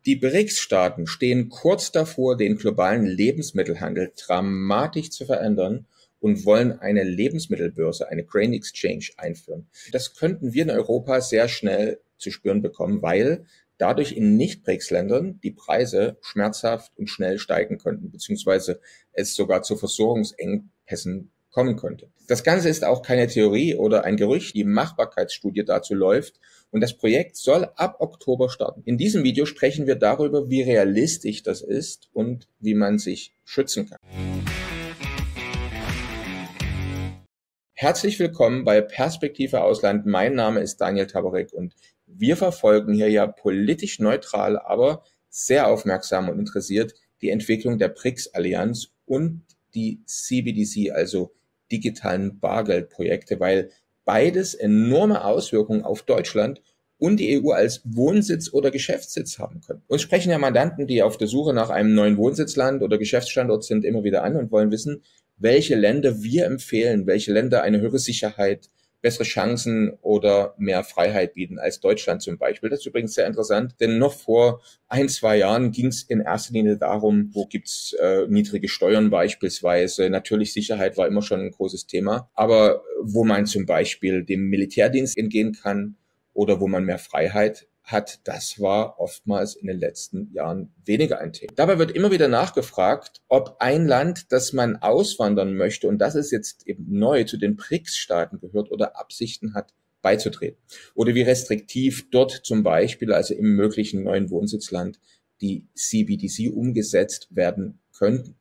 Die BRICS-Staaten stehen kurz davor, den globalen Lebensmittelhandel dramatisch zu verändern und wollen eine Lebensmittelbörse, eine Grain Exchange, einführen. Das könnten wir in Europa sehr schnell zu spüren bekommen, weil dadurch in Nicht-BRICS-Ländern die Preise schmerzhaft und schnell steigen könnten, beziehungsweise es sogar zu Versorgungsengpässen kommen könnte. Das Ganze ist auch keine Theorie oder ein Gerücht. Die Machbarkeitsstudie dazu läuft und das Projekt soll ab Oktober starten. In diesem Video sprechen wir darüber, wie realistisch das ist und wie man sich schützen kann. Herzlich willkommen bei Perspektive Ausland. Mein Name ist Daniel Taborek und wir verfolgen hier ja politisch neutral, aber sehr aufmerksam und interessiert die Entwicklung der BRICS-Allianz und die CBDC, also digitalen Bargeldprojekte, weil beides enorme Auswirkungen auf Deutschland und die EU als Wohnsitz oder Geschäftssitz haben können. Uns sprechen ja Mandanten, die auf der Suche nach einem neuen Wohnsitzland oder Geschäftsstandort sind, immer wieder an und wollen wissen, welche Länder wir empfehlen, welche Länder eine höhere Sicherheit, bessere Chancen oder mehr Freiheit bieten als Deutschland zum Beispiel. Das ist übrigens sehr interessant, denn noch vor 1-2 Jahren ging es in erster Linie darum, wo gibt's niedrige Steuern beispielsweise. Natürlich Sicherheit war immer schon ein großes Thema, aber wo man zum Beispiel dem Militärdienst entgehen kann oder wo man mehr Freiheit hat, das war oftmals in den letzten Jahren weniger ein Thema. Dabei wird immer wieder nachgefragt, ob ein Land, das man auswandern möchte, und das ist jetzt eben neu, zu den BRICS-Staaten gehört oder Absichten hat, beizutreten. Oder wie restriktiv dort zum Beispiel, also im möglichen neuen Wohnsitzland, die CBDC umgesetzt werden könnten.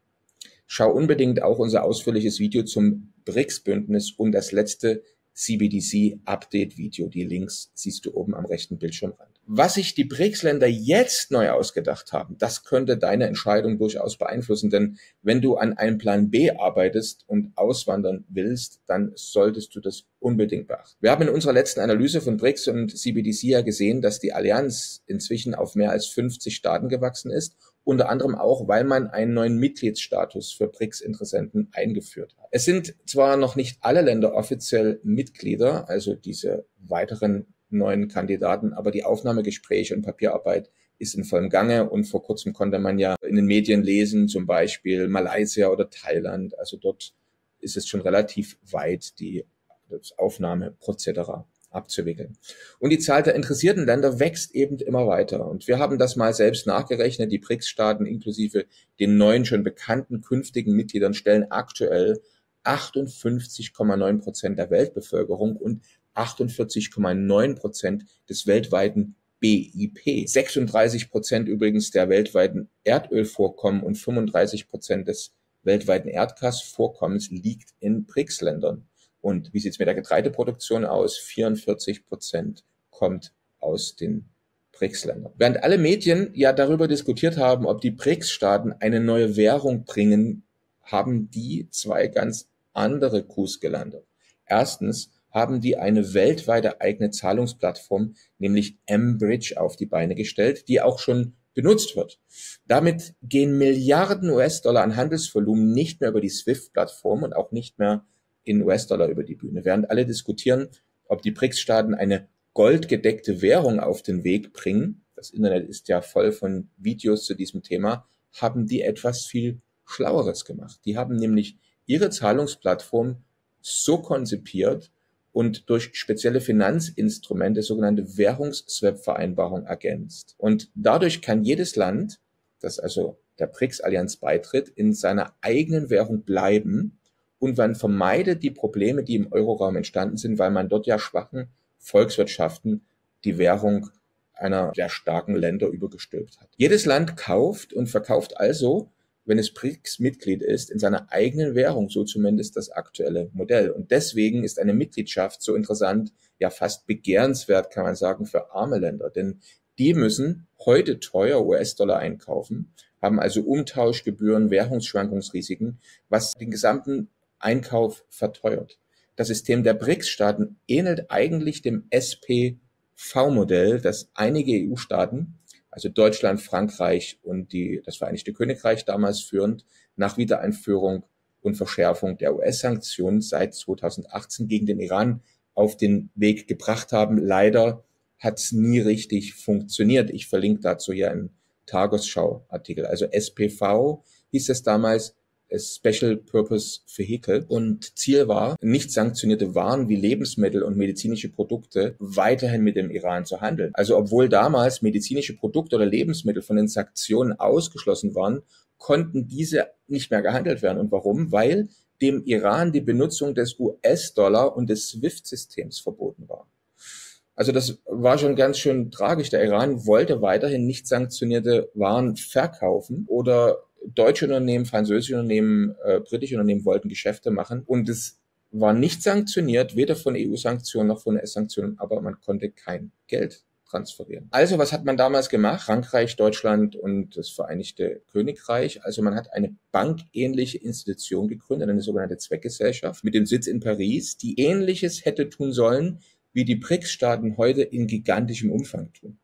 Schau unbedingt auch unser ausführliches Video zum BRICS-Bündnis und das letzte CBDC-Update-Video. Die Links siehst du oben am rechten Bildschirmrand. Was sich die BRICS-Länder jetzt neu ausgedacht haben, das könnte deine Entscheidung durchaus beeinflussen, denn wenn du an einem Plan B arbeitest und auswandern willst, dann solltest du das unbedingt beachten. Wir haben in unserer letzten Analyse von BRICS und CBDC ja gesehen, dass die Allianz inzwischen auf mehr als 50 Staaten gewachsen ist, unter anderem auch, weil man einen neuen Mitgliedsstatus für BRICS-Interessenten eingeführt hat. Es sind zwar noch nicht alle Länder offiziell Mitglieder, also diese weiteren neuen Kandidaten, aber die Aufnahmegespräche und Papierarbeit ist in vollem Gange und vor kurzem konnte man ja in den Medien lesen, zum Beispiel Malaysia oder Thailand, also dort ist es schon relativ weit, das Aufnahmeprozedere abzuwickeln. Und die Zahl der interessierten Länder wächst eben immer weiter. Und wir haben das mal selbst nachgerechnet. Die BRICS-Staaten inklusive den neuen schon bekannten künftigen Mitgliedern stellen aktuell 58,9% der Weltbevölkerung und 48,9% des weltweiten BIP. 36% übrigens der weltweiten Erdölvorkommen und 35% des weltweiten Erdgasvorkommens liegt in BRICS-Ländern. Und wie sieht es mit der Getreideproduktion aus? 44% kommt aus den BRICS-Ländern. Während alle Medien ja darüber diskutiert haben, ob die BRICS-Staaten eine neue Währung bringen, haben die zwei ganz andere Coups gelandet. Erstens haben die eine weltweite eigene Zahlungsplattform, nämlich mBridge, auf die Beine gestellt, die auch schon benutzt wird. Damit gehen Milliarden US-Dollar an Handelsvolumen nicht mehr über die SWIFT-Plattform und auch nicht mehr in US-Dollar über die Bühne. Während alle diskutieren, ob die BRICS-Staaten eine goldgedeckte Währung auf den Weg bringen, das Internet ist ja voll von Videos zu diesem Thema, haben die etwas viel Schlaueres gemacht. Die haben nämlich ihre Zahlungsplattform so konzipiert und durch spezielle Finanzinstrumente, sogenannte Währungsswap-Vereinbarung, ergänzt. Und dadurch kann jedes Land, das also der BRICS-Allianz beitritt, in seiner eigenen Währung bleiben und man vermeidet die Probleme, die im Euroraum entstanden sind, weil man dort ja schwachen Volkswirtschaften die Währung einer der starken Länder übergestülpt hat. Jedes Land kauft und verkauft also, wenn es BRICS-Mitglied ist, in seiner eigenen Währung, so zumindest das aktuelle Modell. Und deswegen ist eine Mitgliedschaft so interessant, ja fast begehrenswert, kann man sagen, für arme Länder. Denn die müssen heute teuer US-Dollar einkaufen, haben also Umtauschgebühren, Währungsschwankungsrisiken, was den gesamten Einkauf verteuert. Das System der BRICS-Staaten ähnelt eigentlich dem SPV-Modell, das einige EU-Staaten, also Deutschland, Frankreich und das Vereinigte Königreich damals führend, nach Wiedereinführung und Verschärfung der US-Sanktionen seit 2018 gegen den Iran auf den Weg gebracht haben. Leider hat es nie richtig funktioniert. Ich verlinke dazu hier ein Tagesschau-Artikel. Also SPV hieß es damals, Special Purpose Vehicle. Und Ziel war, nicht sanktionierte Waren wie Lebensmittel und medizinische Produkte weiterhin mit dem Iran zu handeln. Also obwohl damals medizinische Produkte oder Lebensmittel von den Sanktionen ausgeschlossen waren, konnten diese nicht mehr gehandelt werden. Und warum? Weil dem Iran die Benutzung des US-Dollar und des SWIFT-Systems verboten war. Also das war schon ganz schön tragisch. Der Iran wollte weiterhin nicht sanktionierte Waren verkaufen oder deutsche Unternehmen, französische Unternehmen, britische Unternehmen wollten Geschäfte machen und es war nicht sanktioniert, weder von EU-Sanktionen noch von US-Sanktionen, aber man konnte kein Geld transferieren. Also was hat man damals gemacht? Frankreich, Deutschland und das Vereinigte Königreich. Also man hat eine bankähnliche Institution gegründet, eine sogenannte Zweckgesellschaft mit dem Sitz in Paris, die Ähnliches hätte tun sollen, wie die BRICS-Staaten heute in gigantischem Umfang tun.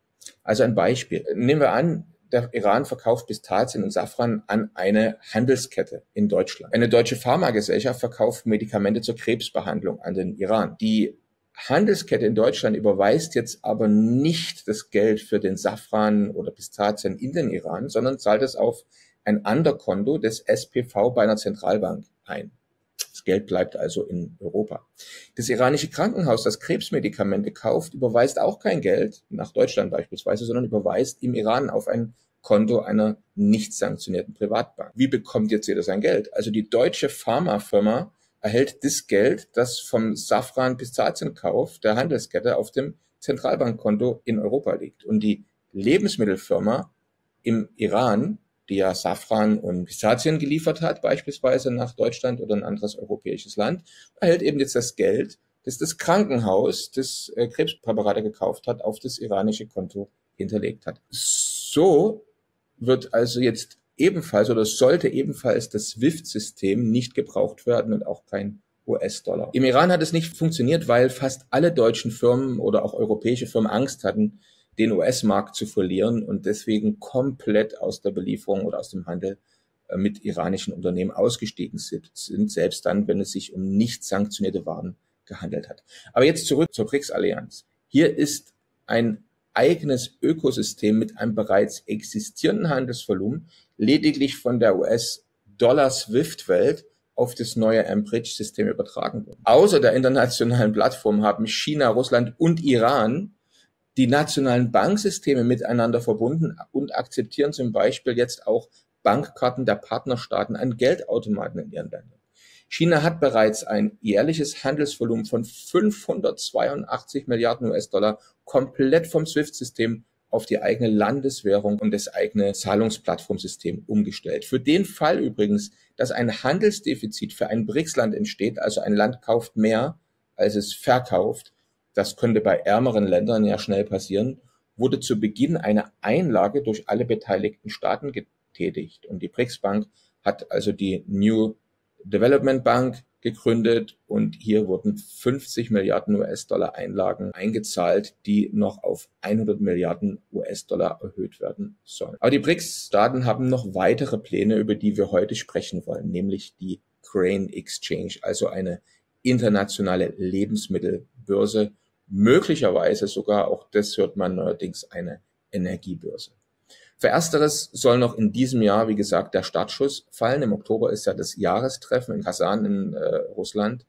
Also ein Beispiel. Nehmen wir an, der Iran verkauft Pistazien und Safran an eine Handelskette in Deutschland. Eine deutsche Pharmagesellschaft verkauft Medikamente zur Krebsbehandlung an den Iran. Die Handelskette in Deutschland überweist jetzt aber nicht das Geld für den Safran oder Pistazien in den Iran, sondern zahlt es auf ein Underkonto des SPV bei einer Zentralbank ein. Das Geld bleibt also in Europa. Das iranische Krankenhaus, das Krebsmedikamente kauft, überweist auch kein Geld nach Deutschland beispielsweise, sondern überweist im Iran auf ein Konto einer nicht sanktionierten Privatbank. Wie bekommt jetzt jeder sein Geld? Also die deutsche Pharmafirma erhält das Geld, das vom Safran-Pistazienkauf der Handelskette auf dem Zentralbankkonto in Europa liegt. Und die Lebensmittelfirma im Iran, die ja Safran und Pistazien geliefert hat, beispielsweise nach Deutschland oder ein anderes europäisches Land, erhält eben jetzt das Geld, das das Krankenhaus, das Krebspräparate gekauft hat, auf das iranische Konto hinterlegt hat. So wird also jetzt ebenfalls oder sollte ebenfalls das SWIFT-System nicht gebraucht werden und auch kein US-Dollar. Im Iran hat es nicht funktioniert, weil fast alle deutschen Firmen oder auch europäische Firmen Angst hatten, den US-Markt zu verlieren und deswegen komplett aus der Belieferung oder aus dem Handel mit iranischen Unternehmen ausgestiegen sind, selbst dann, wenn es sich um nicht sanktionierte Waren gehandelt hat. Aber jetzt zurück zur BRICS-Allianz. Hier ist ein eigenes Ökosystem mit einem bereits existierenden Handelsvolumen lediglich von der US-Dollar-SWIFT-Welt auf das neue mBridge-System übertragen worden. Außer der internationalen Plattform haben China, Russland und Iran die nationalen Banksysteme miteinander verbunden und akzeptieren zum Beispiel jetzt auch Bankkarten der Partnerstaaten an Geldautomaten in ihren Ländern. China hat bereits ein jährliches Handelsvolumen von 582 Milliarden US-Dollar komplett vom SWIFT-System auf die eigene Landeswährung und das eigene Zahlungsplattformsystem umgestellt. Für den Fall übrigens, dass ein Handelsdefizit für ein BRICS-Land entsteht, also ein Land kauft mehr, als es verkauft, das könnte bei ärmeren Ländern ja schnell passieren, wurde zu Beginn eine Einlage durch alle beteiligten Staaten getätigt. Und die BRICS-Bank hat also die New Development Bank gegründet und hier wurden 50 Milliarden US-Dollar Einlagen eingezahlt, die noch auf 100 Milliarden US-Dollar erhöht werden sollen. Aber die BRICS-Staaten haben noch weitere Pläne, über die wir heute sprechen wollen, nämlich die Grain Exchange, also eine internationale Lebensmittelbörse, möglicherweise sogar, auch das hört man neuerdings, eine Energiebörse. Für Ersteres soll noch in diesem Jahr, wie gesagt, der Startschuss fallen. Im Oktober ist ja das Jahrestreffen in Kasan in Russland.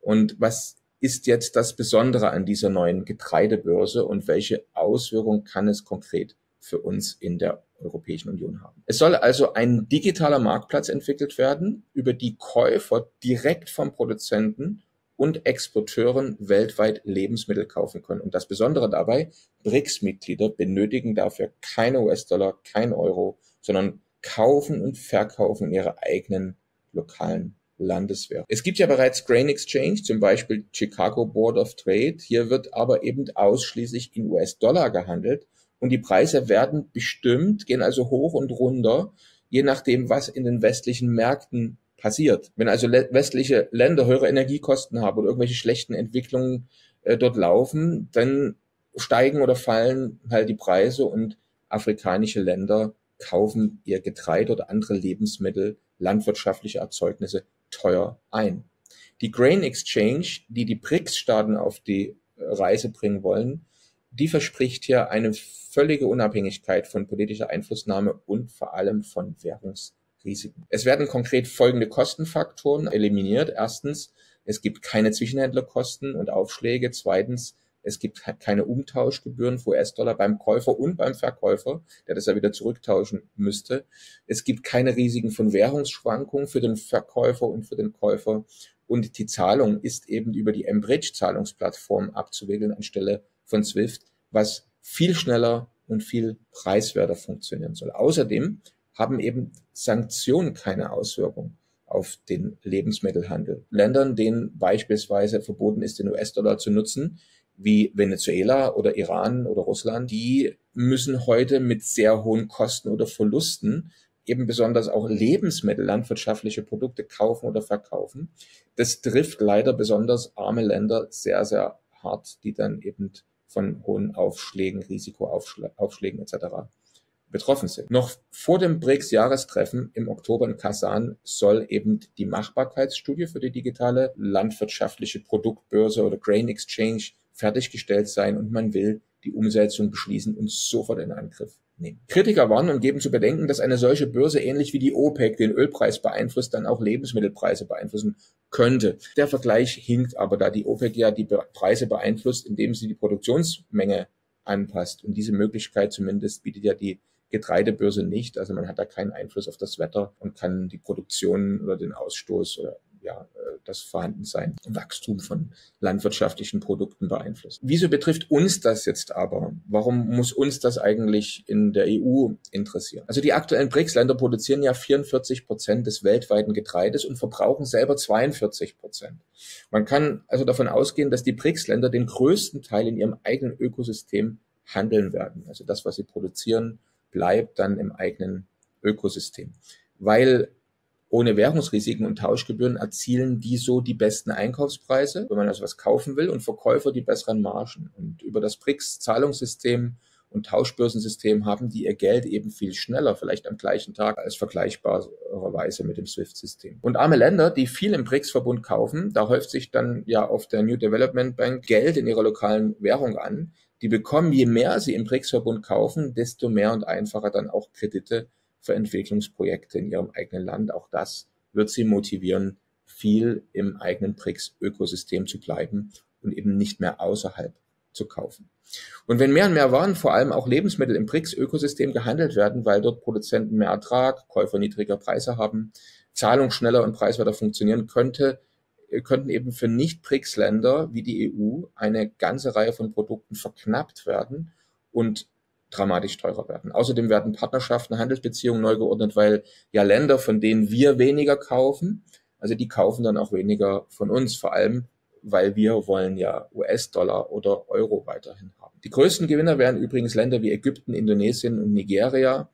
Und was ist jetzt das Besondere an dieser neuen Getreidebörse und welche Auswirkungen kann es konkret für uns in der Europäischen Union haben? Es soll also ein digitaler Marktplatz entwickelt werden, über die Käufer direkt vom Produzenten und Exporteuren weltweit Lebensmittel kaufen können. Und das Besondere dabei, BRICS-Mitglieder benötigen dafür keine US-Dollar, kein Euro, sondern kaufen und verkaufen ihre eigenen lokalen Landeswährung. Es gibt ja bereits Grain Exchange, zum Beispiel Chicago Board of Trade. Hier wird aber eben ausschließlich in US-Dollar gehandelt und die Preise werden bestimmt, gehen also hoch und runter, je nachdem, was in den westlichen Märkten passiert. Wenn also westliche Länder höhere Energiekosten haben oder irgendwelche schlechten Entwicklungen dort laufen, dann steigen oder fallen halt die Preise und afrikanische Länder kaufen ihr Getreide oder andere Lebensmittel, landwirtschaftliche Erzeugnisse teuer ein. Die Grain Exchange, die die BRICS-Staaten auf die Reise bringen wollen, die verspricht hier eine völlige Unabhängigkeit von politischer Einflussnahme und vor allem von Währungsrisiken. Es werden konkret folgende Kostenfaktoren eliminiert. Erstens, es gibt keine Zwischenhändlerkosten und Aufschläge. Zweitens, es gibt keine Umtauschgebühren für US-Dollar beim Käufer und beim Verkäufer, der das ja wieder zurücktauschen müsste. Es gibt keine Risiken von Währungsschwankungen für den Verkäufer und für den Käufer. Und die Zahlung ist eben über die mBridge-Zahlungsplattform abzuwickeln anstelle von SWIFT, was viel schneller und viel preiswerter funktionieren soll. Außerdem haben eben Sanktionen keine Auswirkung auf den Lebensmittelhandel. Ländern, denen beispielsweise verboten ist, den US-Dollar zu nutzen, wie Venezuela oder Iran oder Russland, die müssen heute mit sehr hohen Kosten oder Verlusten eben besonders auch Lebensmittel, landwirtschaftliche Produkte kaufen oder verkaufen. Das trifft leider besonders arme Länder sehr, sehr hart, die dann eben von hohen Aufschlägen, Risikoaufschlägen etc. betroffen sind. Noch vor dem BRICS-Jahrestreffen im Oktober in Kasan soll eben die Machbarkeitsstudie für die digitale landwirtschaftliche Produktbörse oder Grain Exchange fertiggestellt sein und man will die Umsetzung beschließen und sofort in Angriff nehmen. Kritiker warnen und geben zu bedenken, dass eine solche Börse ähnlich wie die OPEC den Ölpreis beeinflusst, dann auch Lebensmittelpreise beeinflussen könnte. Der Vergleich hinkt aber, da die OPEC ja die Preise beeinflusst, indem sie die Produktionsmenge anpasst. Und diese Möglichkeit zumindest bietet ja die Getreidebörse nicht. Also man hat da keinen Einfluss auf das Wetter und kann die Produktion oder den Ausstoß oder das Vorhandensein und Wachstum von landwirtschaftlichen Produkten beeinflussen. Wieso betrifft uns das jetzt aber? Warum muss uns das eigentlich in der EU interessieren? Also die aktuellen BRICS-Länder produzieren ja 44% des weltweiten Getreides und verbrauchen selber 42%. Man kann also davon ausgehen, dass die BRICS-Länder den größten Teil in ihrem eigenen Ökosystem handeln werden. Also das, was sie produzieren, bleibt dann im eigenen Ökosystem. Weil ohne Währungsrisiken und Tauschgebühren erzielen die so die besten Einkaufspreise, wenn man also was kaufen will, und Verkäufer die besseren Margen. Und über das BRICS-Zahlungssystem und Tauschbörsensystem haben die ihr Geld eben viel schneller, vielleicht am gleichen Tag, als vergleichbarerweise mit dem SWIFT-System. Und arme Länder, die viel im BRICS-Verbund kaufen, da häuft sich dann ja auf der New Development Bank Geld in ihrer lokalen Währung an. Die bekommen, je mehr sie im BRICS-Verbund kaufen, desto mehr und einfacher dann auch Kredite für Entwicklungsprojekte in ihrem eigenen Land. Auch das wird sie motivieren, viel im eigenen BRICS-Ökosystem zu bleiben und eben nicht mehr außerhalb zu kaufen. Und wenn mehr und mehr Waren, vor allem auch Lebensmittel im BRICS-Ökosystem gehandelt werden, weil dort Produzenten mehr Ertrag, Käufer niedriger Preise haben, Zahlung schneller und preiswerter funktionieren könnten eben für Nicht-BRICS-Länder wie die EU eine ganze Reihe von Produkten verknappt werden und dramatisch teurer werden. Außerdem werden Partnerschaften, Handelsbeziehungen neu geordnet, weil ja Länder, von denen wir weniger kaufen, also die kaufen dann auch weniger von uns, vor allem, weil wir wollen ja US-Dollar oder Euro weiterhin haben. Die größten Gewinner wären übrigens Länder wie Ägypten, Indonesien und Nigeria.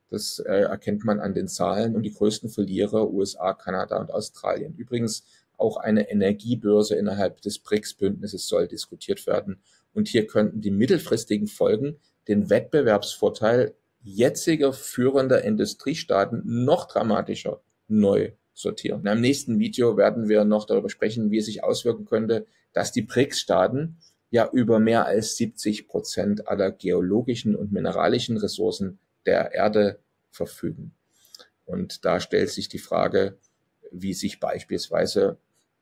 Das erkennt man an den Zahlen. Und die größten Verlierer USA, Kanada und Australien. Übrigens auch eine Energiebörse innerhalb des BRICS-Bündnisses soll diskutiert werden. Und hier könnten die mittelfristigen Folgen den Wettbewerbsvorteil jetziger führender Industriestaaten noch dramatischer neu sortieren. In einem nächsten Video werden wir noch darüber sprechen, wie es sich auswirken könnte, dass die BRICS-Staaten ja über mehr als 70% aller geologischen und mineralischen Ressourcen der Erde verfügen. Und da stellt sich die Frage, wie sich beispielsweise,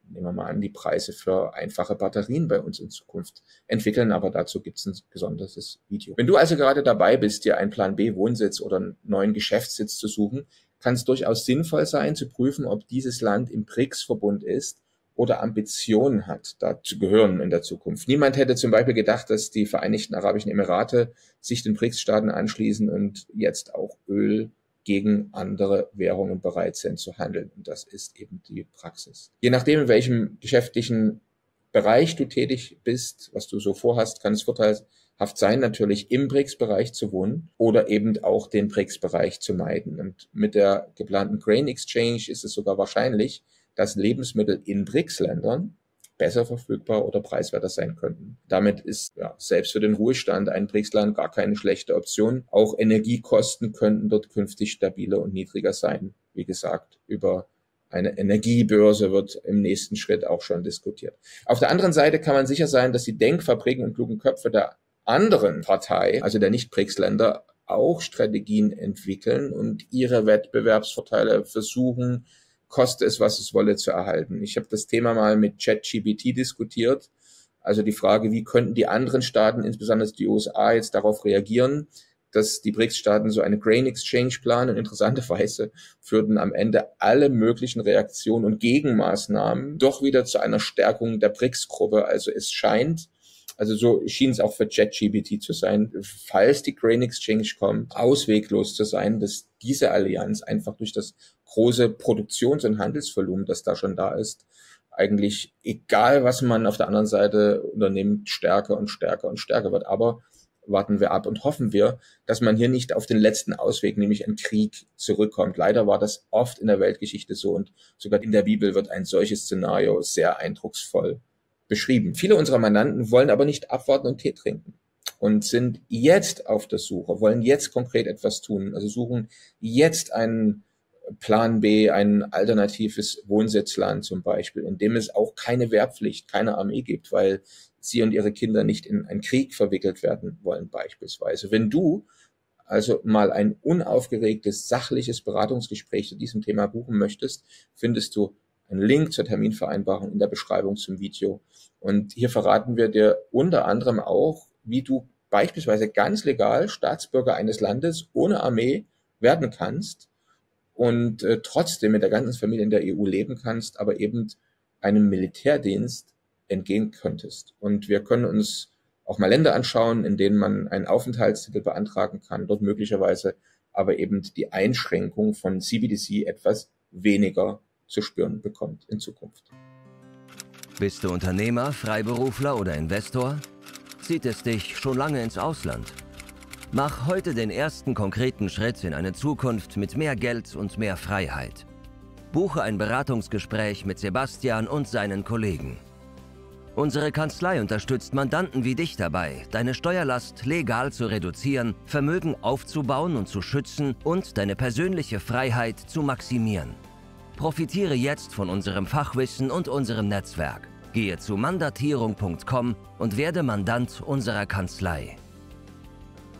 nehmen wir mal an, die Preise für einfache Batterien bei uns in Zukunft entwickeln, aber dazu gibt es ein gesondertes Video. Wenn du also gerade dabei bist, dir einen Plan B Wohnsitz oder einen neuen Geschäftssitz zu suchen, kann es durchaus sinnvoll sein, zu prüfen, ob dieses Land im BRICS-Verbund ist oder Ambitionen hat, da zu gehören in der Zukunft. Niemand hätte zum Beispiel gedacht, dass die Vereinigten Arabischen Emirate sich den BRICS-Staaten anschließen und jetzt auch Öl gegen andere Währungen bereit sind zu handeln. Und das ist eben die Praxis. Je nachdem, in welchem geschäftlichen Bereich du tätig bist, was du so vorhast, kann es vorteilhaft sein, natürlich im BRICS-Bereich zu wohnen oder eben auch den BRICS-Bereich zu meiden. Und mit der geplanten Grain Exchange ist es sogar wahrscheinlich, dass Lebensmittel in BRICS-Ländern besser verfügbar oder preiswerter sein könnten. Damit ist selbst für den Ruhestand ein BRICS-Land gar keine schlechte Option. Auch Energiekosten könnten dort künftig stabiler und niedriger sein. Wie gesagt, über eine Energiebörse wird im nächsten Schritt auch schon diskutiert. Auf der anderen Seite kann man sicher sein, dass die Denkfabriken und klugen Köpfe der anderen Partei, also der Nicht-BRICS-Länder, auch Strategien entwickeln und ihre Wettbewerbsvorteile versuchen, koste es, was es wolle, zu erhalten. Ich habe das Thema mal mit ChatGPT diskutiert. Also die Frage, wie könnten die anderen Staaten, insbesondere die USA, jetzt darauf reagieren, dass die BRICS-Staaten so eine Grain Exchange planen. Und interessanterweise führten am Ende alle möglichen Reaktionen und Gegenmaßnahmen doch wieder zu einer Stärkung der BRICS-Gruppe. Also es scheint, also so schien es auch für ChatGPT zu sein, falls die Grain Exchange kommt, ausweglos zu sein, dass diese Allianz einfach durch das große Produktions- und Handelsvolumen, das da schon da ist, eigentlich, egal was man auf der anderen Seite unternimmt, stärker und stärker und stärker wird. Aber warten wir ab und hoffen wir, dass man hier nicht auf den letzten Ausweg, nämlich einen Krieg, zurückkommt. Leider war das oft in der Weltgeschichte so und sogar in der Bibel wird ein solches Szenario sehr eindrucksvoll beschrieben. Viele unserer Mandanten wollen aber nicht abwarten und Tee trinken und sind jetzt auf der Suche, wollen jetzt konkret etwas tun, also suchen jetzt einen Plan B, ein alternatives Wohnsitzland zum Beispiel, in dem es auch keine Wehrpflicht, keine Armee gibt, weil sie und ihre Kinder nicht in einen Krieg verwickelt werden wollen beispielsweise. Wenn du also mal ein unaufgeregtes, sachliches Beratungsgespräch zu diesem Thema buchen möchtest, findest du einen Link zur Terminvereinbarung in der Beschreibung zum Video. Und hier verraten wir dir unter anderem auch, wie du beispielsweise ganz legal Staatsbürger eines Landes ohne Armee werden kannst und trotzdem mit der ganzen Familie in der EU leben kannst, aber eben einem Militärdienst entgehen könntest. Und wir können uns auch mal Länder anschauen, in denen man einen Aufenthaltstitel beantragen kann, dort möglicherweise aber eben die Einschränkung von CBDC etwas weniger zu spüren bekommt in Zukunft. Bist du Unternehmer, Freiberufler oder Investor? Zieht es dich schon lange ins Ausland? Mach heute den ersten konkreten Schritt in eine Zukunft mit mehr Geld und mehr Freiheit. Buche ein Beratungsgespräch mit Sebastian und seinen Kollegen. Unsere Kanzlei unterstützt Mandanten wie dich dabei, deine Steuerlast legal zu reduzieren, Vermögen aufzubauen und zu schützen und deine persönliche Freiheit zu maximieren. Profitiere jetzt von unserem Fachwissen und unserem Netzwerk. Gehe zu mandatierung.com und werde Mandant unserer Kanzlei.